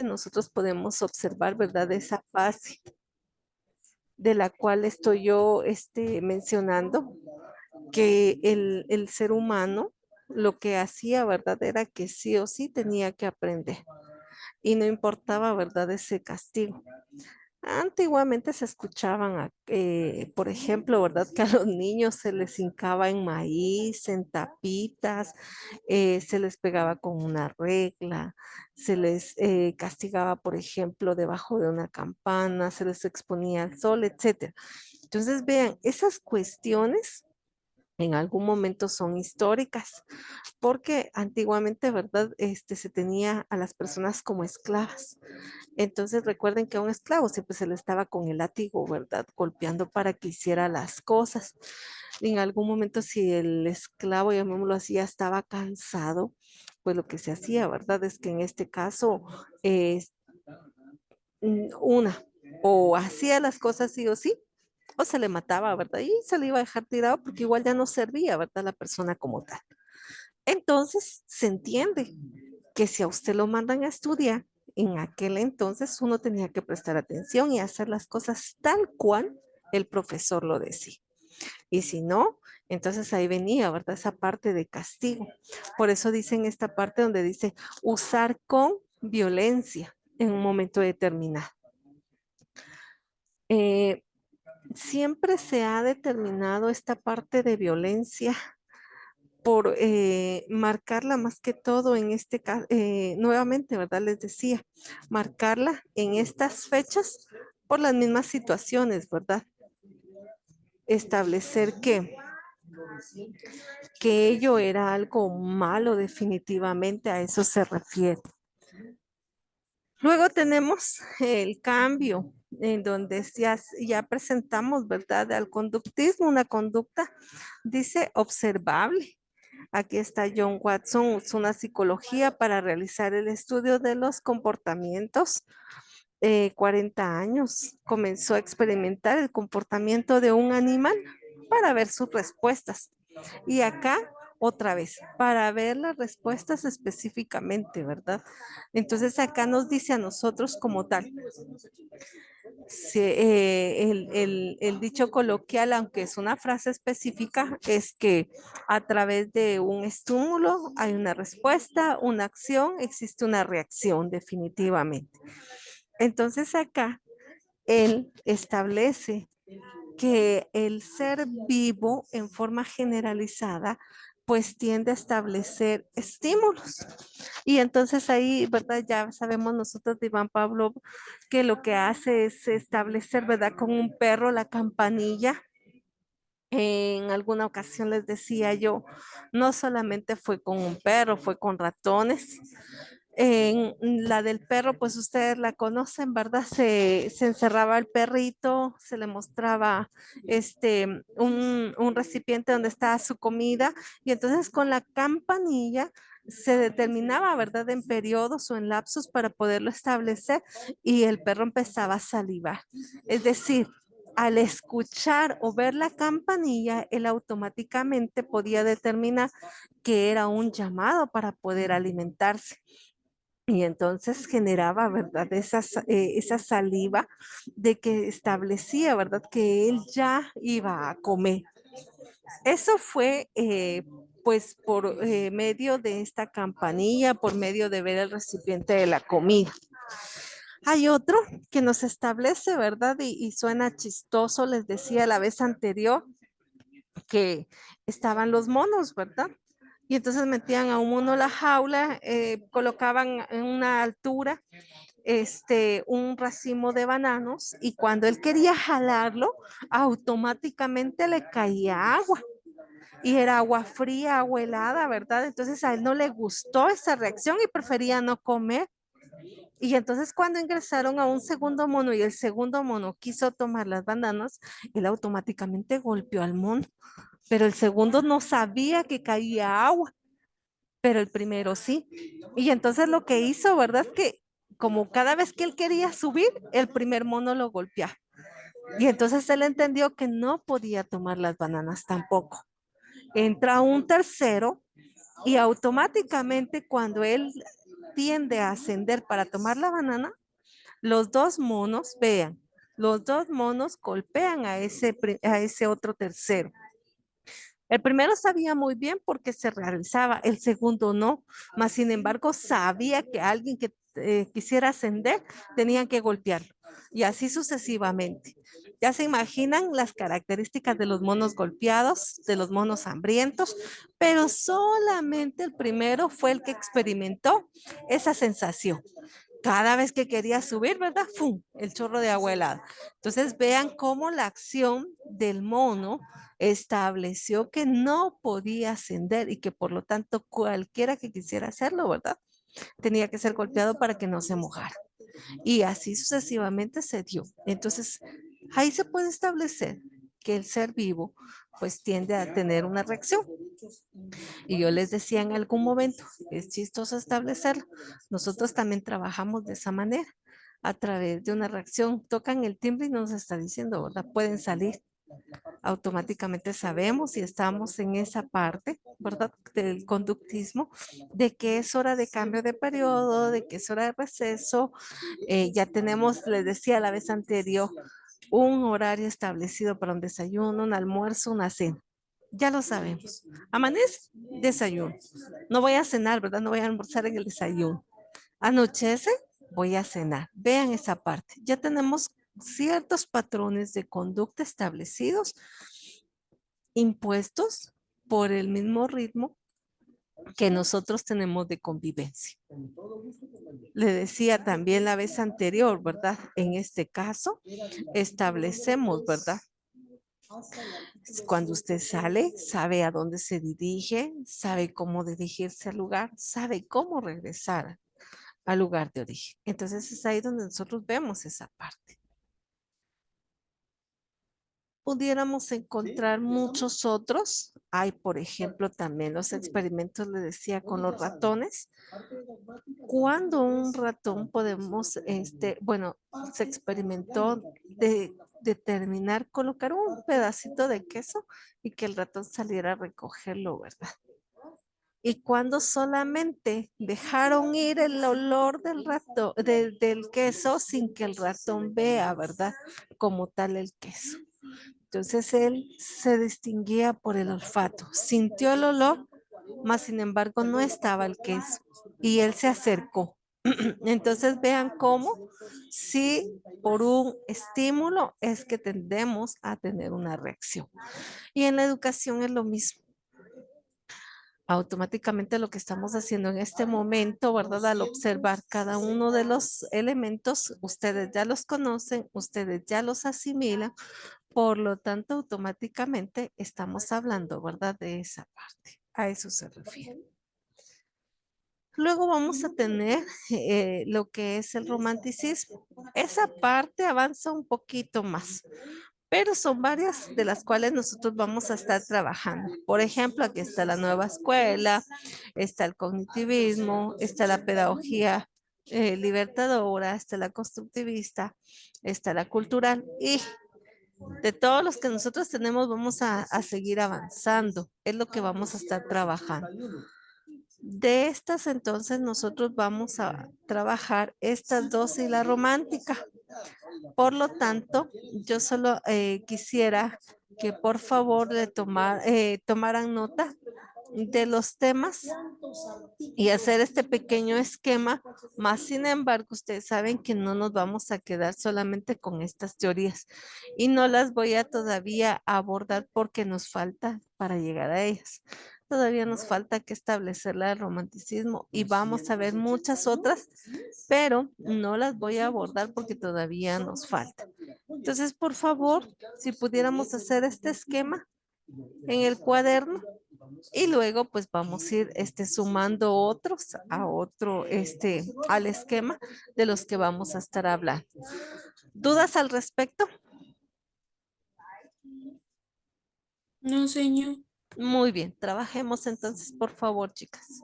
nosotros podemos observar, ¿verdad? Esa fase de la cual estoy yo mencionando, que el ser humano lo que hacía, ¿verdad? Era que sí o sí tenía que aprender y no importaba, ¿verdad? Ese castigo. Antiguamente se escuchaban, por ejemplo, ¿verdad? Que a los niños se les hincaba en maíz, en tapitas, se les pegaba con una regla, se les castigaba, por ejemplo, debajo de una campana, se les exponía al sol, etcétera. Entonces, vean, esas cuestiones en algún momento son históricas, porque antiguamente, ¿verdad? Se tenía a las personas como esclavas. Entonces recuerden que a un esclavo siempre se le estaba con el látigo, ¿verdad? Golpeando para que hiciera las cosas. En algún momento, si el esclavo, llamémoslo así, ya estaba cansado, pues lo que se hacía, ¿verdad? Es que en este caso, eh, una, o hacía las cosas sí o sí, o se le mataba, ¿verdad? Y se le iba a dejar tirado porque igual ya no servía, ¿verdad? La persona como tal. Entonces, se entiende que si a usted lo mandan a estudiar, en aquel entonces uno tenía que prestar atención y hacer las cosas tal cual el profesor lo decía. Y si no, entonces ahí venía, ¿verdad? Esa parte de castigo. Por eso dicen esta parte donde dice usar con violencia en un momento determinado. Eh, Siempre se ha determinado esta parte de violencia por marcarla más que todo en este caso, nuevamente, ¿verdad? Les decía, marcarla en estas fechas por las mismas situaciones, ¿verdad? Establecer que ello era algo malo definitivamente, a eso se refiere. Luego tenemos el cambio, en donde ya presentamos, ¿verdad? Al conductismo, una conducta, dice, observable. Aquí está John Watson, usó una psicología para realizar el estudio de los comportamientos. 40 años comenzó a experimentar el comportamiento de un animal para ver sus respuestas. Y acá, otra vez, para ver las respuestas específicamente, ¿verdad? Entonces acá nos dice a nosotros como tal, el dicho coloquial, aunque es una frase específica, es que a través de un estímulo hay una respuesta, una acción, existe una reacción definitivamente. Entonces acá él establece que el ser vivo en forma generalizada pues tiende a establecer estímulos. Y entonces ahí, ¿verdad? Ya sabemos nosotros de Iván Pablo que lo que hace es establecer, ¿verdad? Con un perro la campanilla. En alguna ocasión les decía yo, no solamente fue con un perro, fue con ratones. En la del perro, pues ustedes la conocen, ¿verdad? Se encerraba el perrito, se le mostraba un recipiente donde estaba su comida y entonces con la campanilla se determinaba, ¿verdad? En periodos o en lapsos para poderlo establecer y el perro empezaba a salivar. Es decir, al escuchar o ver la campanilla, él automáticamente podía determinar que era un llamado para poder alimentarse. Y entonces generaba, ¿verdad? Esa saliva de que establecía, ¿verdad? Que él ya iba a comer. Eso fue, pues, por medio de esta campanilla, por medio de ver el recipiente de la comida. Hay otro que nos establece, ¿verdad? Y suena chistoso, les decía la vez anterior que estaban los monos, ¿verdad? Y entonces metían a un mono a la jaula, colocaban en una altura un racimo de bananos y cuando él quería jalarlo, automáticamente le caía agua. Y era agua fría, agua helada, ¿verdad? Entonces a él no le gustó esa reacción y prefería no comer. Y entonces cuando ingresaron a un segundo mono y el segundo mono quiso tomar las bananas, él automáticamente golpeó al mono. Pero el segundo no sabía que caía agua, pero el primero sí. Y entonces lo que hizo, ¿verdad? Que como cada vez que él quería subir, el primer mono lo golpeaba. Y entonces él entendió que no podía tomar las bananas tampoco. Entra un tercero y automáticamente cuando él tiende a ascender para tomar la banana, los dos monos, vean, los dos monos golpean a ese otro tercero. El primero sabía muy bien por qué se realizaba, el segundo no, mas sin embargo sabía que alguien que quisiera ascender tenía que golpearlo y así sucesivamente. Ya se imaginan las características de los monos golpeados, de los monos hambrientos, pero solamente el primero fue el que experimentó esa sensación cada vez que quería subir, ¿verdad? ¡Fum! El chorro de agua helada. Entonces vean cómo la acción del mono estableció que no podía ascender y que por lo tanto cualquiera que quisiera hacerlo, ¿verdad? Tenía que ser golpeado para que no se mojara. Y así sucesivamente se dio. Entonces, ahí se puede establecer que el ser vivo pues tiende a tener una reacción. Y yo les decía en algún momento, es chistoso establecerlo. Nosotros también trabajamos de esa manera, a través de una reacción. Tocan el timbre y nos está diciendo, ¿verdad? Pueden salir. Automáticamente sabemos si estamos en esa parte, ¿verdad? Del conductismo, de que es hora de cambio de periodo, de que es hora de receso. Ya tenemos, les decía la vez anterior, un horario establecido para un desayuno, un almuerzo, una cena. Ya lo sabemos. Amanece, desayuno. No voy a cenar, ¿verdad? No voy a almorzar en el desayuno. Anochece, voy a cenar. Vean esa parte. Ya tenemos ciertos patrones de conducta establecidos, impuestos por el mismo ritmo que nosotros tenemos de convivencia. Le decía también la vez anterior, ¿verdad? En este caso, establecemos, ¿verdad? Cuando usted sale, sabe a dónde se dirige, sabe cómo dirigirse al lugar, sabe cómo regresar al lugar de origen. Entonces es ahí donde nosotros vemos esa parte. Pudiéramos encontrar muchos otros. Hay, por ejemplo, también los experimentos, le decía, con los ratones. Cuando un ratón podemos, bueno, se experimentó de determinar colocar un pedacito de queso y que el ratón saliera a recogerlo, ¿verdad? Y cuando solamente dejaron ir el olor del ratón, del queso sin que el ratón vea, ¿verdad? Como tal el queso. Entonces él se distinguía por el olfato, sintió el olor, mas sin embargo no estaba el queso y él se acercó. Entonces vean cómo si por un estímulo es que tendemos a tener una reacción. Y en la educación es lo mismo. Automáticamente lo que estamos haciendo en este momento, ¿verdad? Al observar cada uno de los elementos, ustedes ya los conocen, ustedes ya los asimilan, por lo tanto, automáticamente estamos hablando, ¿verdad? De esa parte. A eso se refiere. Luego vamos a tener lo que es el romanticismo. Esa parte avanza un poquito más, pero son varias de las cuales nosotros vamos a estar trabajando. Por ejemplo, aquí está la nueva escuela, está el cognitivismo, está la pedagogía libertadora, está la constructivista, está la cultural y de todos los que nosotros tenemos vamos a seguir avanzando. Es lo que vamos a estar trabajando. De estas entonces nosotros vamos a trabajar estas dos y la romántica. Por lo tanto, yo solo quisiera que por favor tomaran nota de los temas y hacer este pequeño esquema. Más sin embargo, ustedes saben que no nos vamos a quedar solamente con estas teorías y no las voy a todavía abordar porque nos falta para llegar a ellas. Todavía nos falta que establecer el romanticismo y vamos a ver muchas otras, pero no las voy a abordar porque todavía nos falta. Entonces, por favor, si pudiéramos hacer este esquema en el cuaderno y luego pues vamos a ir sumando otros a otro, al esquema de los que vamos a estar hablando. ¿Dudas al respecto? No, señor. Muy bien, trabajemos entonces, por favor, chicas.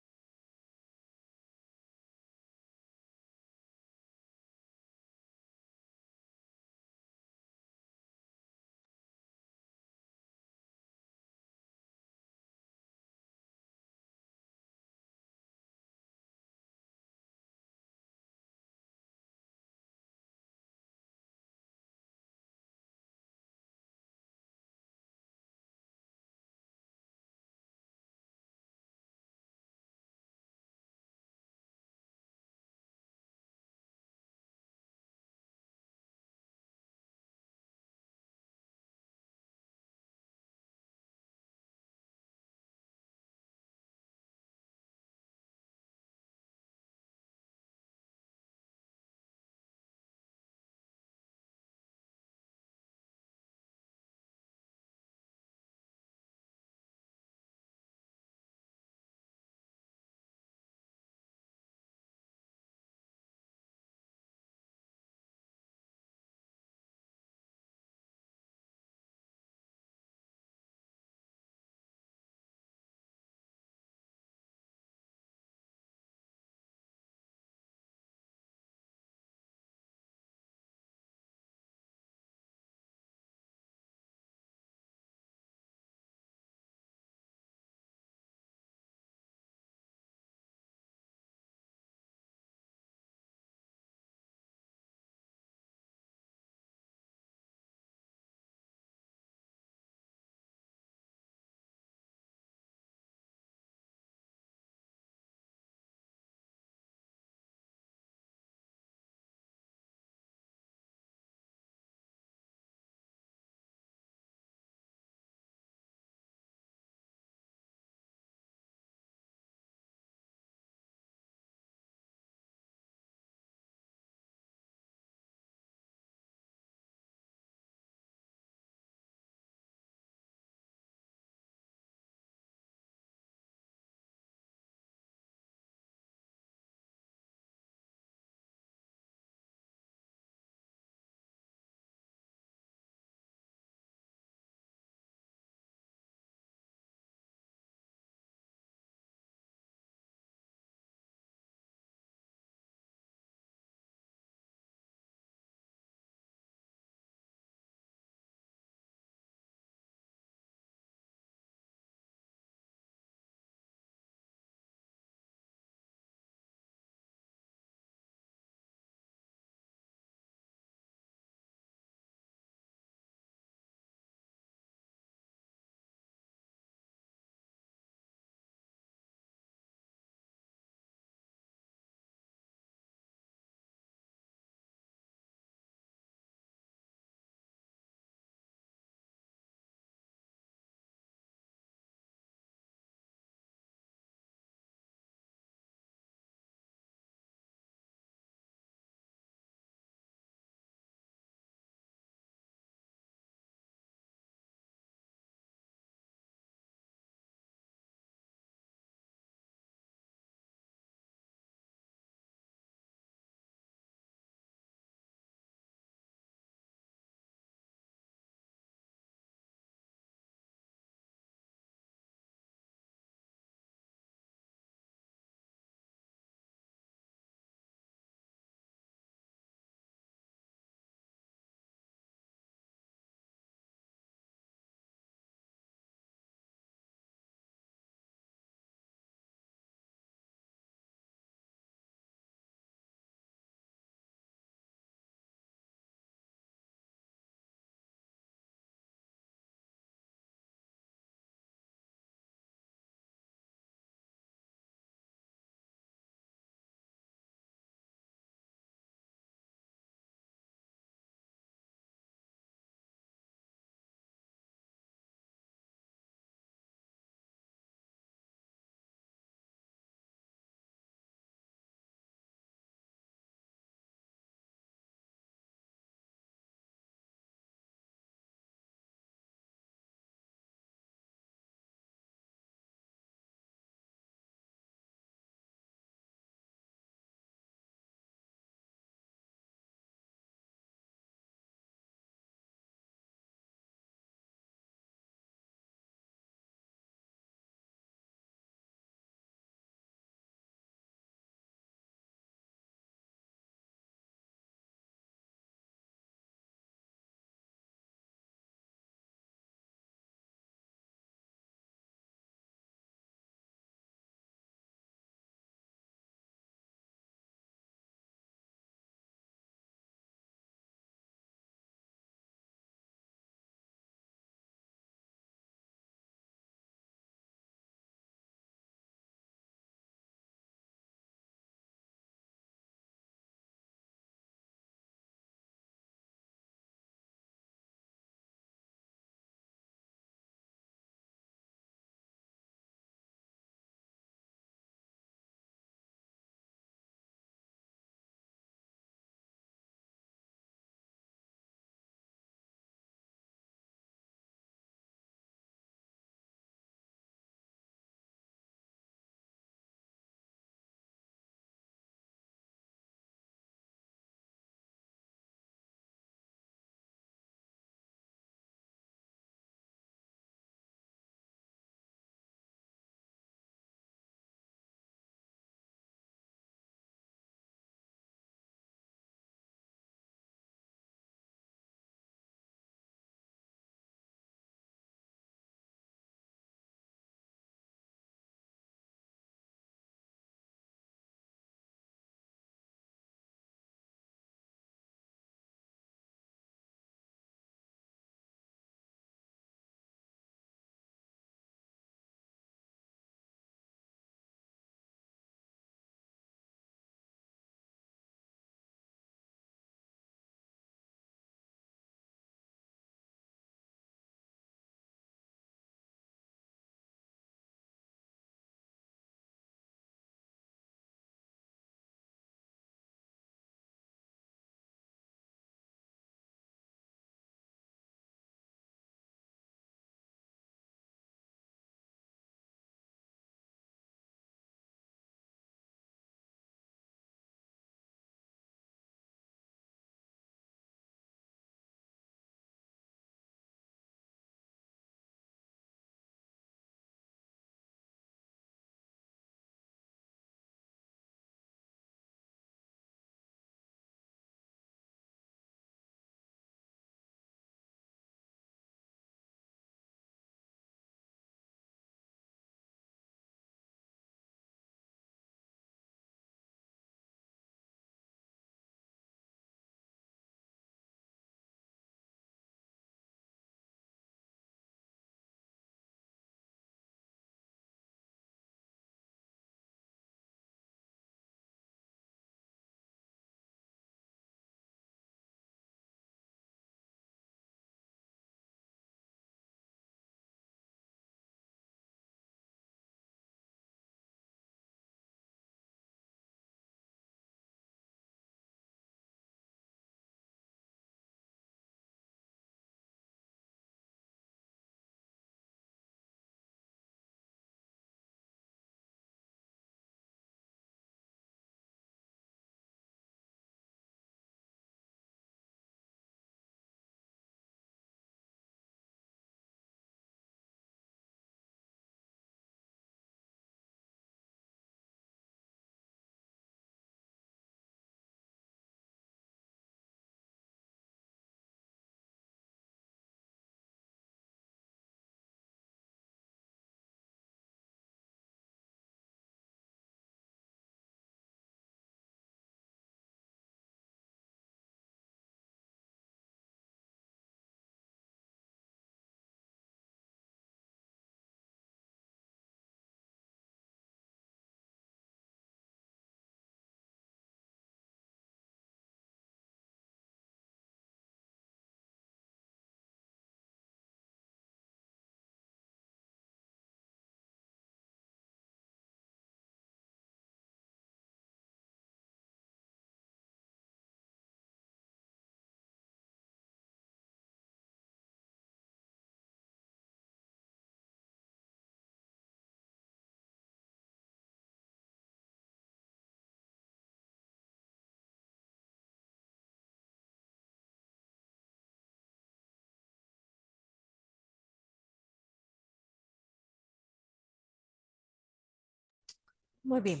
Muy bien.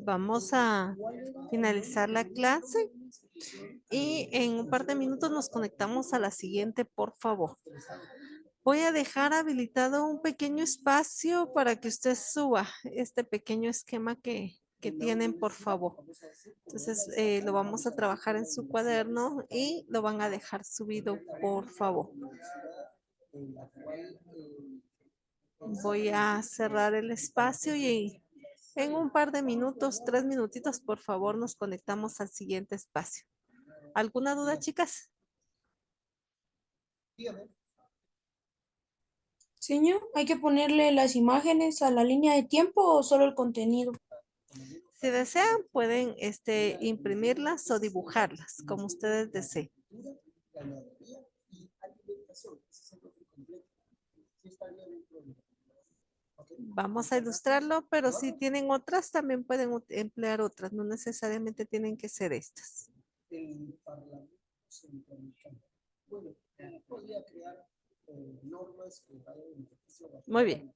Vamos a finalizar la clase y en un par de minutos nos conectamos a la siguiente, por favor. Voy a dejar habilitado un pequeño espacio para que usted suba este pequeño esquema que tienen, por favor. Entonces, lo vamos a trabajar en su cuaderno y lo van a dejar subido, por favor. Voy a cerrar el espacio y en un par de minutos, 3 minutitos, por favor, nos conectamos al siguiente espacio. ¿Alguna duda, chicas? Señor, ¿hay que ponerle las imágenes a la línea de tiempo o solo el contenido? Si desean, pueden imprimirlas o dibujarlas, como ustedes deseen. Vamos a ilustrarlo, pero si tienen otras, también pueden emplear otras. No necesariamente tienen que ser estas. Muy bien.